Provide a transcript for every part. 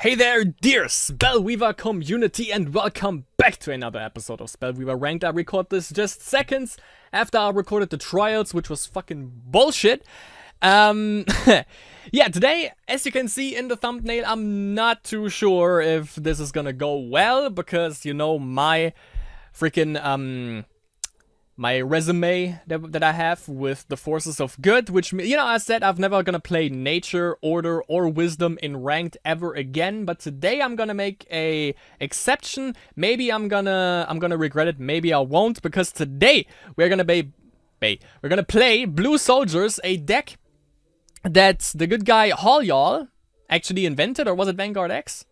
Hey there, dear Spellweaver community, and welcome back to another episode of Spellweaver Ranked. I record this just seconds after I recorded the trials, which was fucking bullshit. Yeah, today, as you can see in the thumbnail, I'm not too sure if this is gonna go well, because, you know, my freaking, my resume that I have with the Forces of Good, which, you know, I said I've never gonna play Nature, Order, or Wisdom in Ranked ever again, but today I'm gonna make a exception. Maybe I'm gonna regret it, maybe I won't, because today we're gonna play Blue Soldiers, a deck that the good guy Hall actually invented, or was it Vanguard X?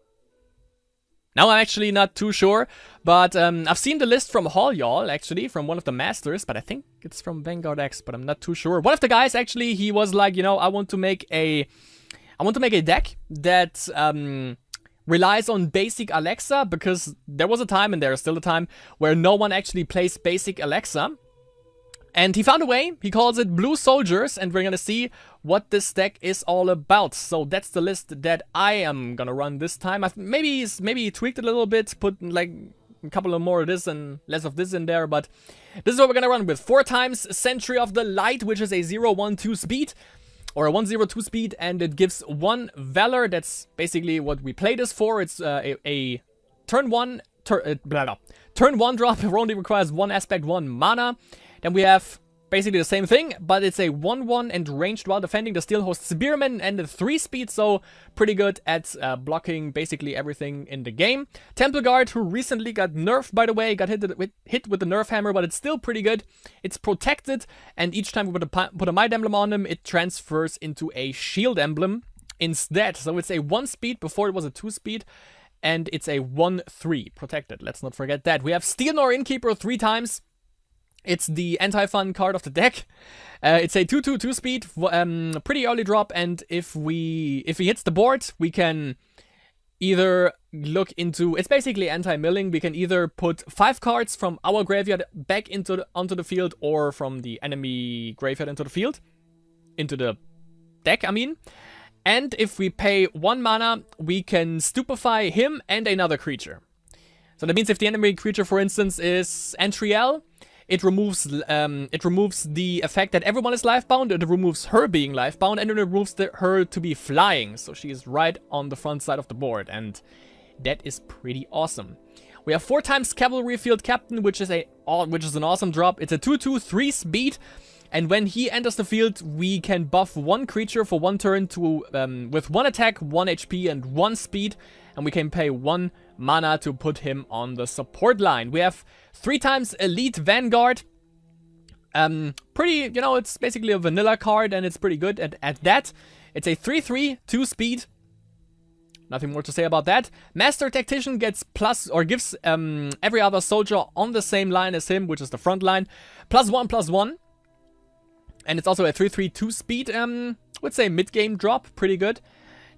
Now I'm actually not too sure, but I've seen the list from Hall actually, from one of the masters, but I think it's from Vanguard X, but I'm not too sure. One of the guys actually, he was like, you know, I want to make a deck that relies on basic Alexa, because there was a time, and there is still a time, where no one actually plays basic Alexa. And he found a way. He calls it Blue Soldiers, and we're gonna see what this deck is all about. So that's the list that I am gonna run this time. Maybe he tweaked it a little bit, put like a couple of more of this and less of this in there, but this is what we're gonna run with. 4 times Sentry of the Light, which is a 0-1-2 speed, or a 1-0-2 speed, and it gives 1 Valor. That's basically what we play this for. It's a turn 1 drop. It only requires 1 aspect, 1 mana. Then we have basically the same thing, but it's a 1-1 and ranged while defending. The Steel Host Spearman and a 3 speed, so pretty good at blocking basically everything in the game. Temple Guard, who recently got nerfed, by the way, got hit with the nerf hammer, but it's still pretty good. It's protected, and each time we put a Might Emblem on him, it transfers into a Shield Emblem instead. So it's a 1 speed, before it was a 2 speed. And it's a 1-3 protected. Let's not forget that. We have Steel Nor Innkeeper 3 times. It's the anti-fun card of the deck. It's a 2-2-2 speed, pretty early drop, and if he hits the board, we can either look into, it's basically anti-milling. We can either put 5 cards from our graveyard back onto the field, or from the enemy graveyard into the deck, I mean. And if we pay 1 mana, we can stupefy him and another creature. So that means if the enemy creature, for instance, is Antriel, it removes the effect that everyone is lifebound, it removes her being lifebound, and it removes her to be flying. So she is right on the front side of the board, and that is pretty awesome. We have 4 times Cavalry Field Captain, which is an awesome drop. It's a 2-2-3 speed, and when he enters the field, we can buff 1 creature for 1 turn to with 1 attack, 1 HP, and 1 speed, and we can pay 1 mana to put him on the support line. We have 3 times Elite Vanguard. Pretty, you know, it's basically a vanilla card, and it's pretty good at that. It's a 3-3, 2 speed. Nothing more to say about that. Master Tactician gets gives every other soldier on the same line as him, which is the front line, +1/+1. And it's also a 3-3, 2 speed, would say mid-game drop, pretty good.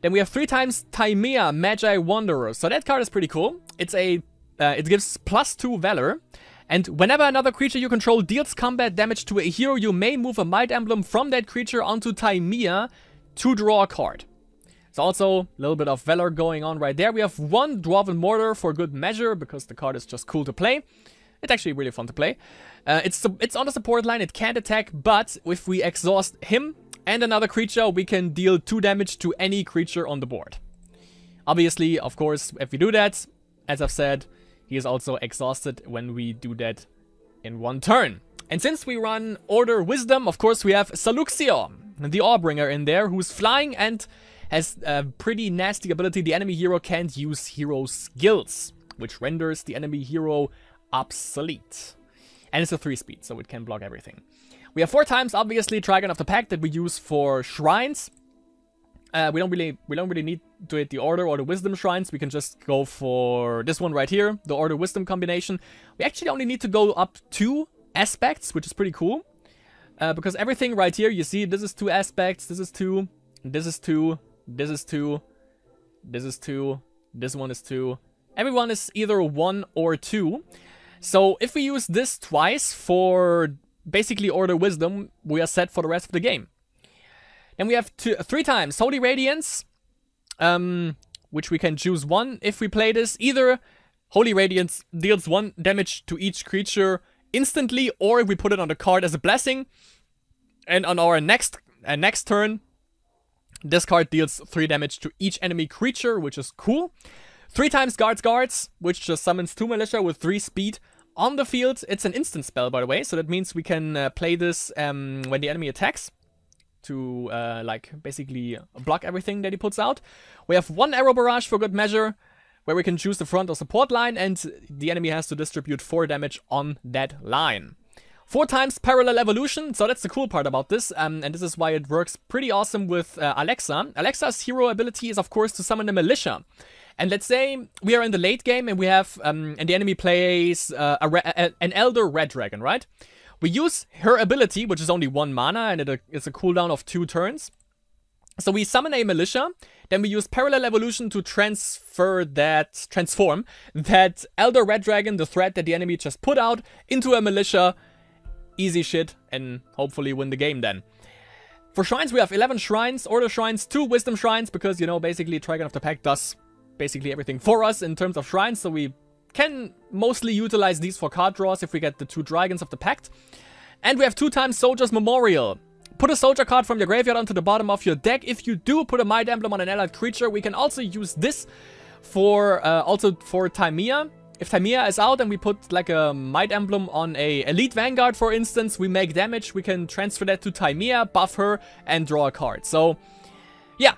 Then we have 3 times Taimia, Magi Wanderer. So that card is pretty cool. It's a, it gives +2 Valor. And whenever another creature you control deals combat damage to a hero, you may move a Might Emblem from that creature onto Taimia to draw a card. So also a little bit of Valor going on right there. We have 1 Dwarven Mortar for good measure, because the card is just cool to play. It's actually really fun to play. It's on the support line, it can't attack, but if we exhaust him and another creature, we can deal 2 damage to any creature on the board. Obviously, of course, if we do that, as I've said, he is also exhausted when we do that in 1 turn. And since we run Order Wisdom, of course, we have Saluxio, the Awbringer, in there, who's flying and has a pretty nasty ability. The enemy hero can't use hero skills, which renders the enemy hero obsolete. And it's a 3 speed, so it can block everything. We have 4 times, obviously, Trigon of the Pact that we use for shrines. We don't really need to hit the Order or the Wisdom shrines. We can just go for this one right here, the Order Wisdom combination. We actually only need to go up 2 aspects, which is pretty cool. Because everything right here, you see, this is 2 aspects, this is 2, this is 2, this is 2, this is 2, this one is 2. Everyone is either 1 or 2. So if we use this twice for basically Order Wisdom, we are set for the rest of the game. Then we have 3 times Holy Radiance, which we can choose one if we play this. Either Holy Radiance deals 1 damage to each creature instantly, or we put it on the card as a blessing. And on our next turn, this card deals 3 damage to each enemy creature, which is cool. 3 times guards, which just summons 2 militia with 3 speed on the field. It's an instant spell, by the way, so that means we can play this when the enemy attacks to like basically block everything that he puts out. We have 1 arrow barrage for good measure, where we can choose the front or support line, and the enemy has to distribute 4 damage on that line. 4 times Parallel Evolution, so that's the cool part about this, and this is why it works pretty awesome with Alexa. Alexa's hero ability is, of course, to summon a militia. And let's say we are in the late game and we have, and the enemy plays an Elder Red Dragon, right? We use her ability, which is only 1 mana, and it's a cooldown of 2 turns. So we summon a militia, then we use Parallel Evolution to transform that Elder Red Dragon, the threat that the enemy just put out, into a militia. Easy shit, and hopefully win the game then. For shrines, we have 11 shrines, Order shrines, 2 Wisdom shrines, because, you know, basically Dragon of the Pact does basically everything for us in terms of shrines, so we can mostly utilize these for card draws if we get the 2 Dragons of the Pact. And we have 2 times Soldier's Memorial. Put a soldier card from your graveyard onto the bottom of your deck. If you do, put a Might Emblem on an allied creature. We can also use this for Tymea. If Tymea is out and we put like a Might Emblem on a Elite Vanguard, for instance, we make damage, we can transfer that to Tymea, buff her, and draw a card. So, yeah,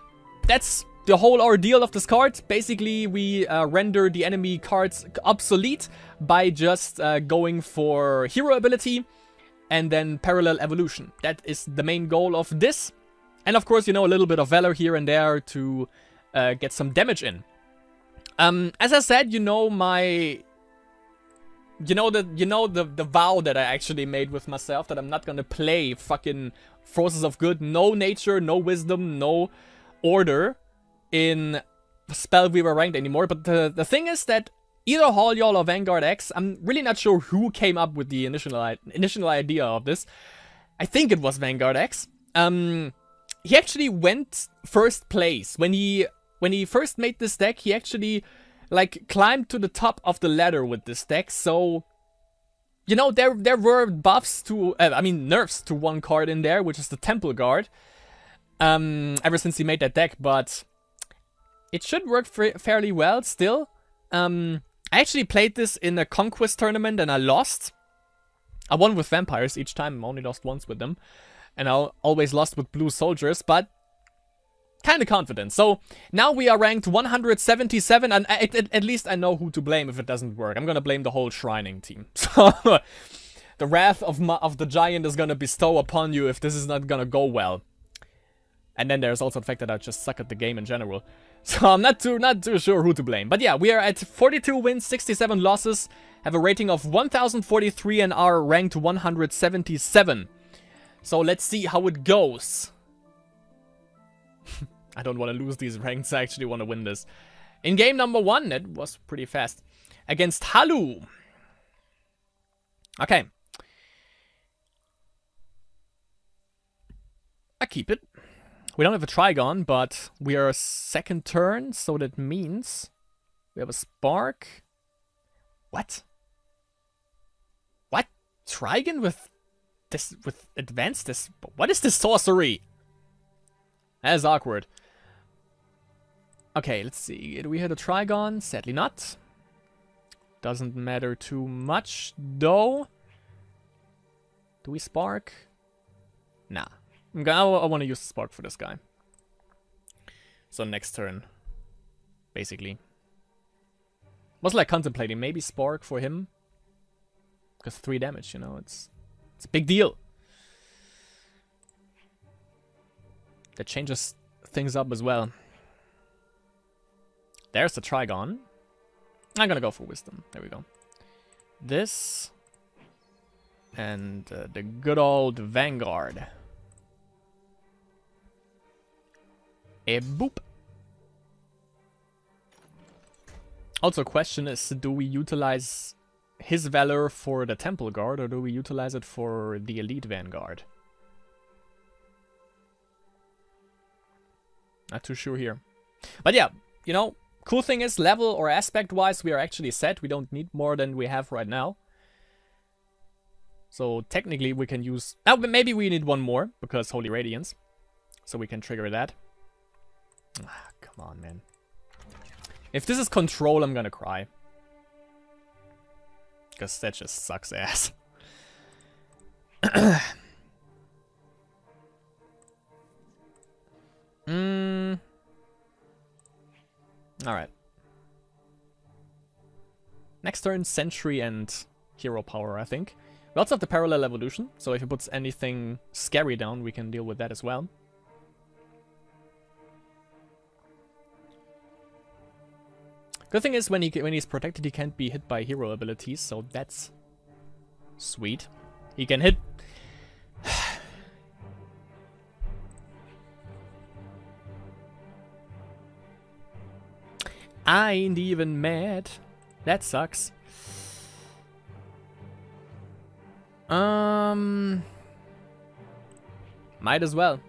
that's the whole ordeal of this card. Basically, we render the enemy cards obsolete by just going for hero ability and then Parallel Evolution. That is the main goal of this. And of course, you know, a little bit of Valor here and there to get some damage in. As I said, you know the vow that I actually made with myself, that I'm not gonna play fucking Forces of Good, no Nature, no Wisdom, no Order in Spellweaver Ranked anymore. But the thing is that either Hall or Vanguard X, I'm really not sure who came up with the initial idea of this. I think it was Vanguard X. He actually went first place when he first made this deck. He actually, like, climbed to the top of the ladder with this deck. So, you know, there were buffs to, nerfs to 1 card in there, which is the Temple Guard. Ever since he made that deck, but it should work fairly well still. I actually played this in a Conquest tournament and I lost. I won with Vampires each time. I only lost once with them. And I always lost with Blue Soldiers, but kind of confident. So now we are ranked 177, and at least I know who to blame if it doesn't work. I'm gonna blame the whole Shrining team. So the wrath of the giant is gonna bestow upon you if this is not gonna go well. And then there's also the fact that I just suck at the game in general. So I'm not too sure who to blame. But yeah, we are at 42 wins, 67 losses, have a rating of 1043 and are ranked 177. So let's see how it goes. I don't want to lose these ranks, I actually want to win this. In game number 1, it was pretty fast. Against Halu. Okay. I keep it. We don't have a Trigon, but we are 2nd turn, so that means we have a Spark. What? What? Trigon with this, with advanced this? What is this sorcery? That is awkward. Okay, let's see. Do we hit a Trigon? Sadly not. Doesn't matter too much, though. Do we Spark? Nah. I want to use the Spark for this guy. So next turn, basically. Was like contemplating maybe Spark for him. Because 3 damage, you know, it's a big deal. That changes things up as well. There's the Trigon. I'm gonna go for Wisdom. There we go. This. And the good old Vanguard. A boop. Also, question is, do we utilize his Valor for the Temple Guard, or do we utilize it for the Elite Vanguard? Not too sure here. But yeah, you know, cool thing is, level or aspect-wise, we are actually set. We don't need more than we have right now. So technically we can use... Oh, but maybe we need one more, because Holy Radiance. So we can trigger that. Ah, come on, man. If this is control, I'm gonna cry. Because that just sucks ass. Alright. Next turn, Sentry and Hero Power, I think. We also have the Parallel Evolution, so if he puts anything scary down, we can deal with that as well. Good thing is, when he's protected, he can't be hit by hero abilities, so that's sweet. He can hit... I ain't even mad. That sucks. Might as well.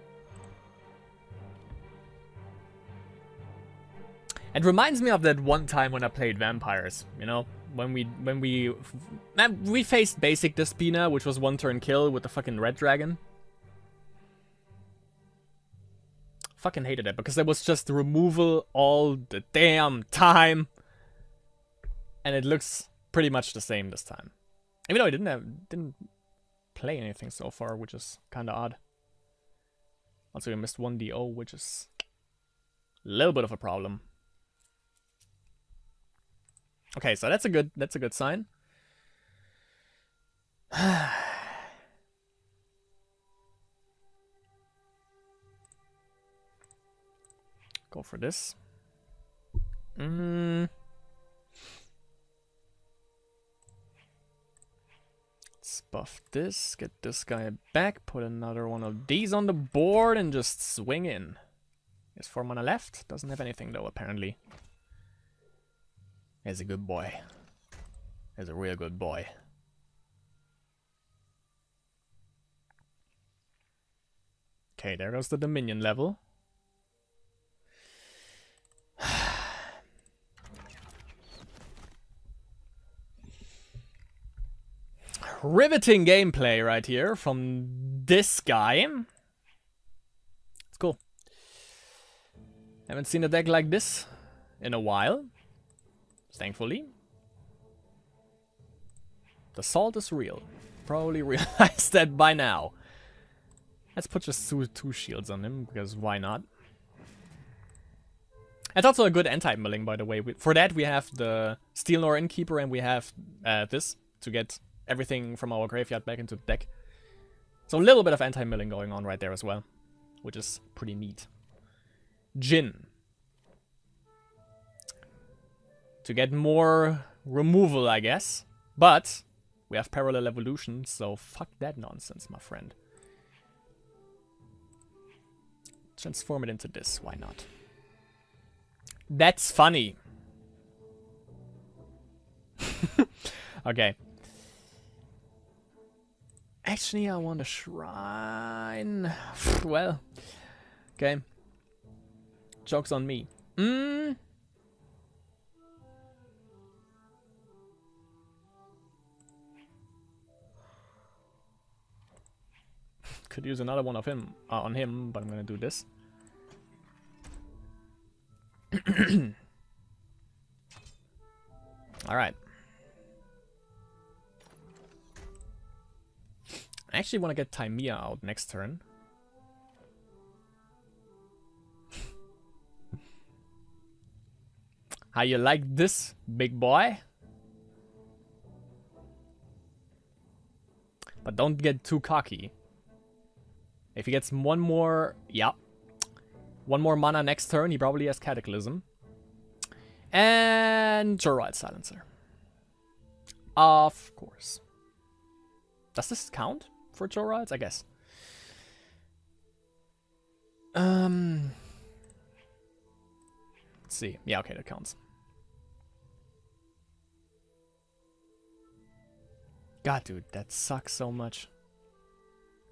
It reminds me of that one time when I played vampires, you know? When we faced basic Despina, which was one turn kill with the fucking red dragon. Fucking hated it because there was just removal all the damn time. And it looks pretty much the same this time. Even though I didn't play anything so far, which is kinda odd. Also we missed 1DO, which is a little bit of a problem. Okay, so that's a good sign. Go for this. Let's buff this, get this guy back, put another one of these on the board, and just swing in. There's 4 mana left. Doesn't have anything though, apparently. He's a good boy. He's a real good boy. Okay, there goes the Dominion level. Riveting gameplay right here from this guy. It's cool. Haven't seen a deck like this in a while. Thankfully. The salt is real. Probably realized that by now. Let's put just two shields on him, because why not? It's also a good anti-milling, by the way. For that we have the Steel Nor Innkeeper, and we have this to get everything from our graveyard back into the deck. So a little bit of anti-milling going on right there as well, which is pretty neat. Jin. To get more removal, I guess. But we have Parallel Evolution, so fuck that nonsense, my friend. Transform it into this, why not? That's funny. Okay. Actually, I want a shrine. Well, okay. Joke's on me. Could use another one of him on him, but I'm gonna do this. All right. I actually want to get Timea out next turn. How you like this, big boy? But don't get too cocky. If he gets one more... Yeah. One more mana next turn, he probably has Cataclysm. And Joride Silencer. Of course. Does this count for Jorides? I guess. Let's see. Yeah, okay, that counts. God, dude, that sucks so much.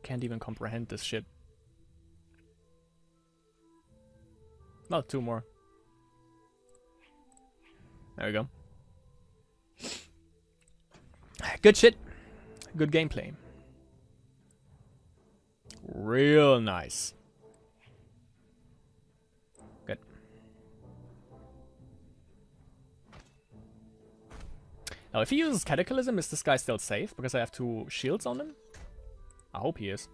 Can't even comprehend this shit. Well, 2 more. There we go. Good shit. Good gameplay. Real nice. Good. Now, if he uses Cataclysm, is this guy still safe? Because I have 2 shields on him? I hope he is.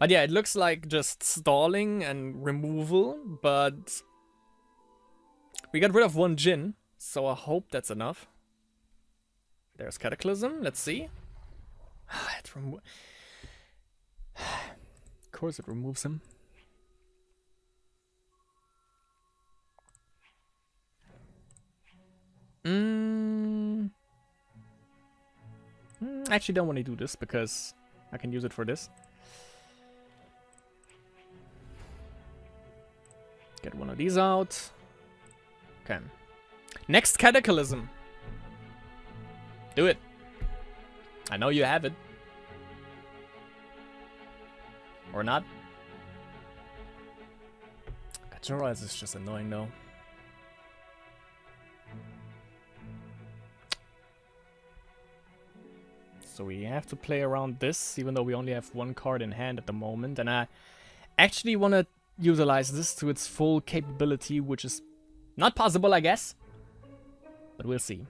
But yeah, it looks like just stalling and removal, but we got rid of 1 Jin, so I hope that's enough. There's Cataclysm, let's see. Of course it removes him. I actually don't want to do this because I can use it for this. Get one of these out. Okay. Next Cataclysm. Do it. I know you have it. Or not. Gajora is just annoying though. So we have to play around this, even though we only have 1 card in hand at the moment. And I actually want to utilize this to its full capability, which is not possible, I guess. But we'll see.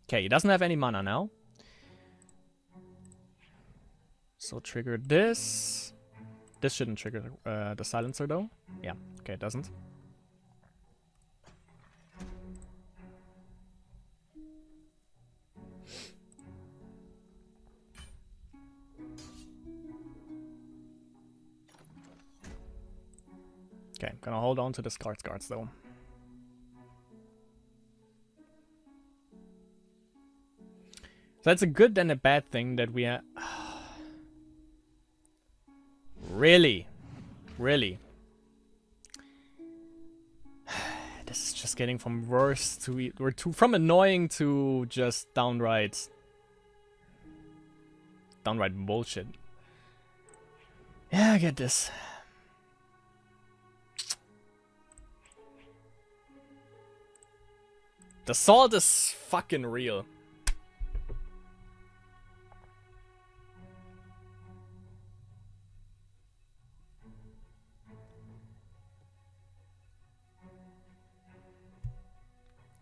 Okay, he doesn't have any mana now. So trigger this. This shouldn't trigger the silencer though. Yeah, okay, it doesn't. Okay, gonna hold on to the guards though. So that's a good and a bad thing that we are. Really? Really? This is just getting from worse to from annoying to just downright bullshit. Yeah, I get this. The salt is fucking real.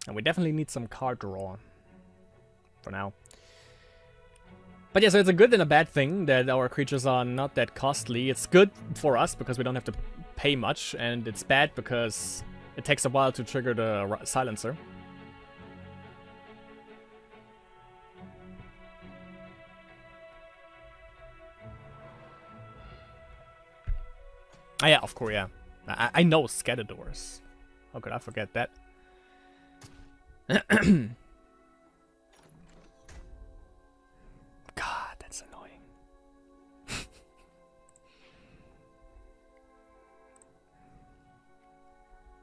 And we definitely need some card draw for now. But yeah, so it's a good and a bad thing that our creatures are not that costly. It's good for us because we don't have to pay much, and it's bad because it takes a while to trigger the silencer. Ah, yeah, of course, yeah. I know Scatterdoors. How could I forget that? God, that's annoying.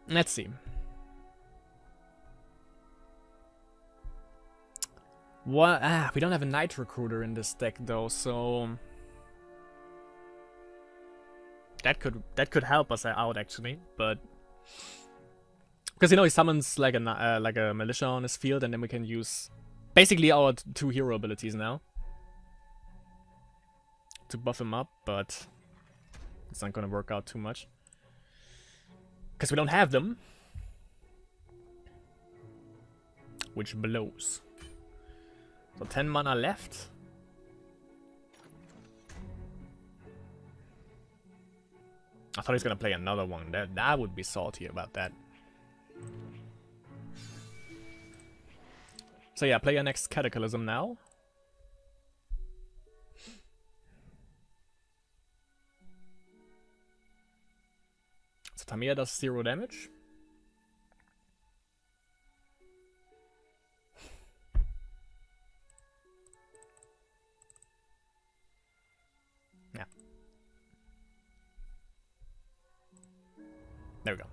Let's see. What? Ah, we don't have a Night Recruiter in this deck though, so that could help us out actually, but because you know he summons like a militia on his field, and then we can use basically our 2 hero abilities now to buff him up, but it's not gonna work out too much because we don't have them, which blows. So 10 mana left. I thought he was gonna play another one. That would be salty about that. So yeah, play your next Cataclysm now. So Tamiya does 0 damage. Yeah. There we go.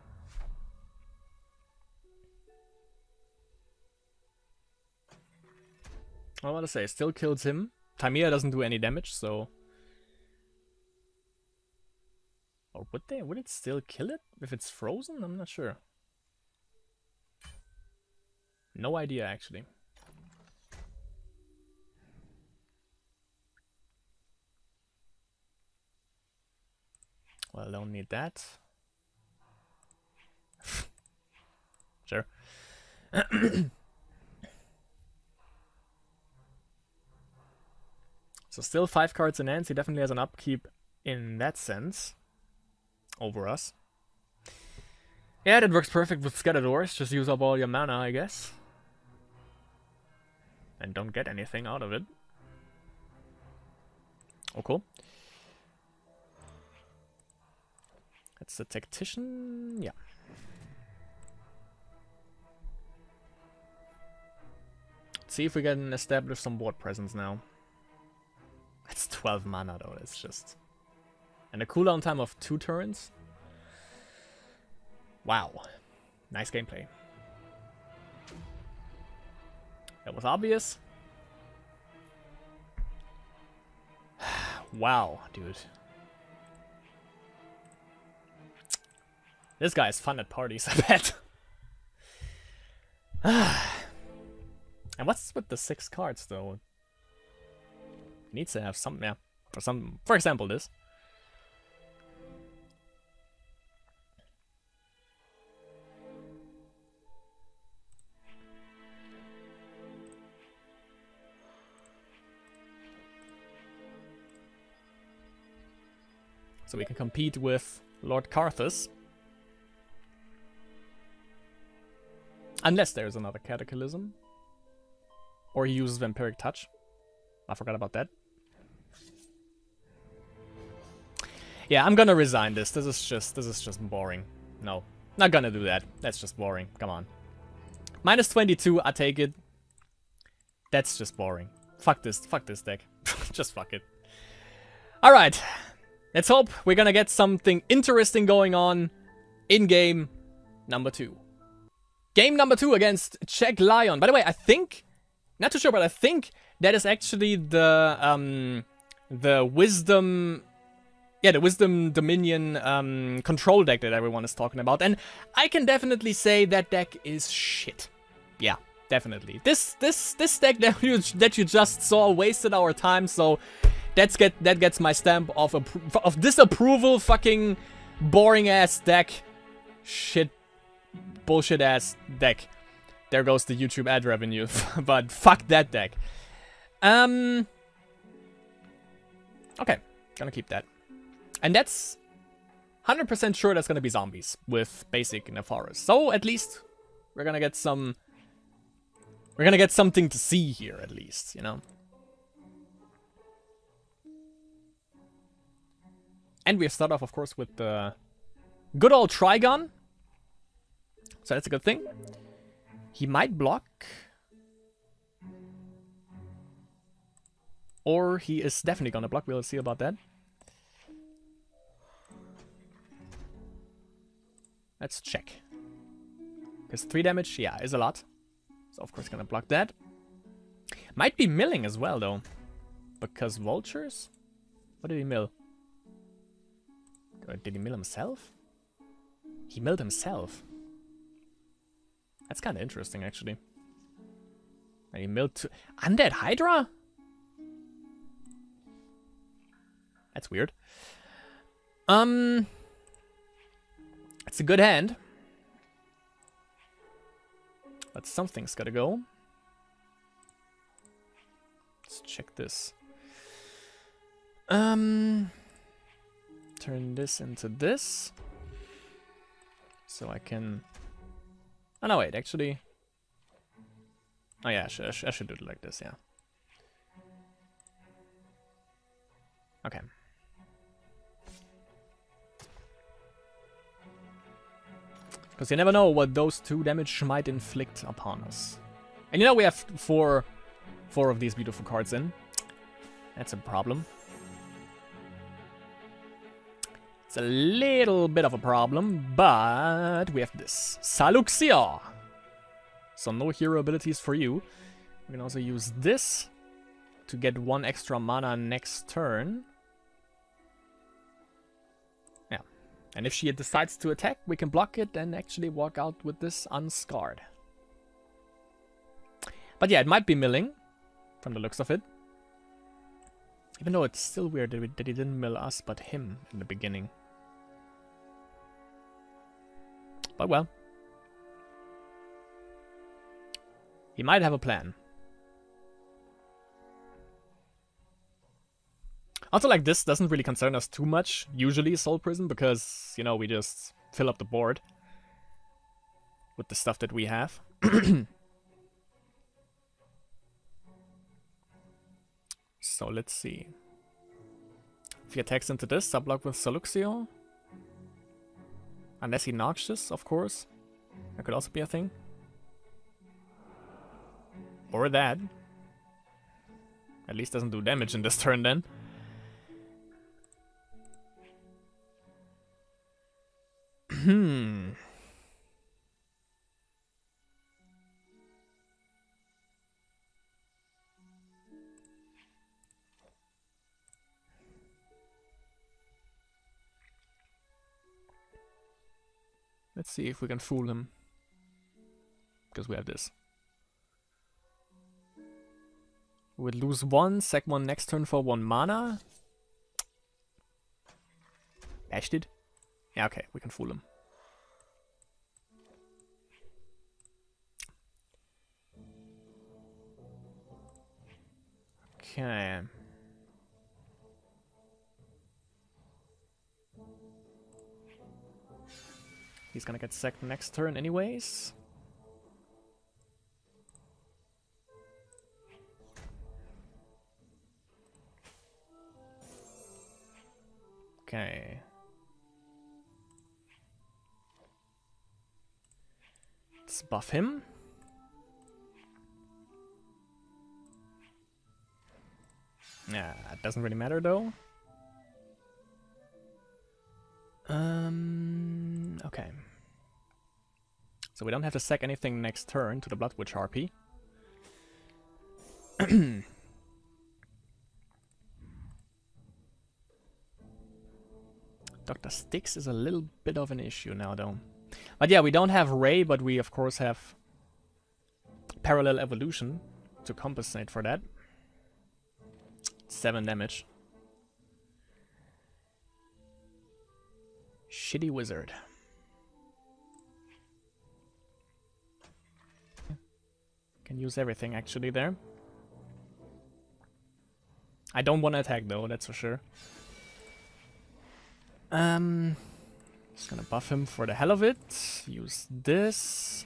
I want to say, still kills him. Tamiya doesn't do any damage, so Would it still kill it if it's frozen? I'm not sure. No idea, actually. Well, I don't need that. Sure. So still 5 cards in hand. He definitely has an upkeep in that sense over us. Yeah, that works perfect with Scattered Ores. Just use up all your mana, I guess. And don't get anything out of it. Oh, cool. That's the Tactician. Yeah. Let's see if we can establish some board presence now. That's 12 mana though, that's just... And a cooldown time of 2 turns. Wow. Nice gameplay. That was obvious. Wow, dude. This guy is fun at parties, I bet. And what's with the 6 cards though? Needs to have some, yeah. Or some, for example, this. So we can compete with Lord Karthus. Unless there's another Cataclysm. Or he uses Vampiric Touch. I forgot about that. Yeah, I'm gonna resign this. This is just boring. No, not gonna do that. That's just boring. Come on. Minus 22, I take it. That's just boring. Fuck this deck. Just fuck it. Alright. Let's hope we're gonna get something interesting going on in game number 2. Game number 2 against Czech Lion. By the way, I think, not too sure, but I think that is actually the Wisdom... Yeah, the Wisdom Dominion control deck that everyone is talking about. And I can definitely say that deck is shit. Yeah, definitely. This deck that you just saw wasted our time, so that gets my stamp of disapproval. Fucking boring ass deck. Shit. Bullshit ass deck. There goes the YouTube ad revenue. But fuck that deck. Okay. Gonna keep that. And that's 100% sure that's gonna be zombies with basic in the forest. So at least we're gonna get some... We're gonna get something to see here at least, you know? And we start off, of course, with the good old Trigon. So that's a good thing. He might block. Or he is definitely gonna block. We'll see about that. Let's check. Because 3 damage, yeah, is a lot. So of course gonna block that. Might be milling as well though. Because vultures? What did he mill? Or did he mill himself? He milled himself. That's kind of interesting actually. And he milled Undead Hydra? That's weird. It's a good hand. But something's gotta go. Let's check this. Turn this into this. So I can... Oh no, wait, actually... Oh yeah, I should do it like this, yeah. Okay. Because you never know what those 2 damage might inflict upon us. And you know we have four of these beautiful cards in. That's a problem. It's a little bit of a problem, but we have this. Saluxia! So no hero abilities for you. We can also use this to get 1 extra mana next turn. Yeah. And if she decides to attack, we can block it and actually walk out with this unscarred. But yeah, it might be milling, from the looks of it. Even though it's still weird that he didn't mill us, but him in the beginning. But well. He might have a plan. Also, like, this doesn't really concern us too much, usually, Soul Prison, because, you know, we just fill up the board with the stuff that we have. So, let's see. If he attacks into this, subblock with Soluxio. Unless he notches, of course. That could also be a thing. Or that. At least doesn't do damage in this turn then. Let's see if we can fool him. Because we have this. We'll lose 1, sack 1 next turn for 1 mana. Bashed it. Yeah, okay, we can fool him. Okay. He's gonna get sacked next turn anyways. Okay. Let's buff him. Yeah, it doesn't really matter though. Okay. So we don't have to sack anything next turn to the Blood Witch Harpy. Dr. Styx is a little bit of an issue now though. But yeah, we don't have Ray, but we of course have Parallel Evolution to compensate for that. 7 damage. Shitty wizard. Can use everything actually there. I don't want to attack though, that's for sure. Just gonna buff him for the hell of it. Use this.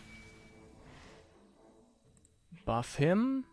Buff him.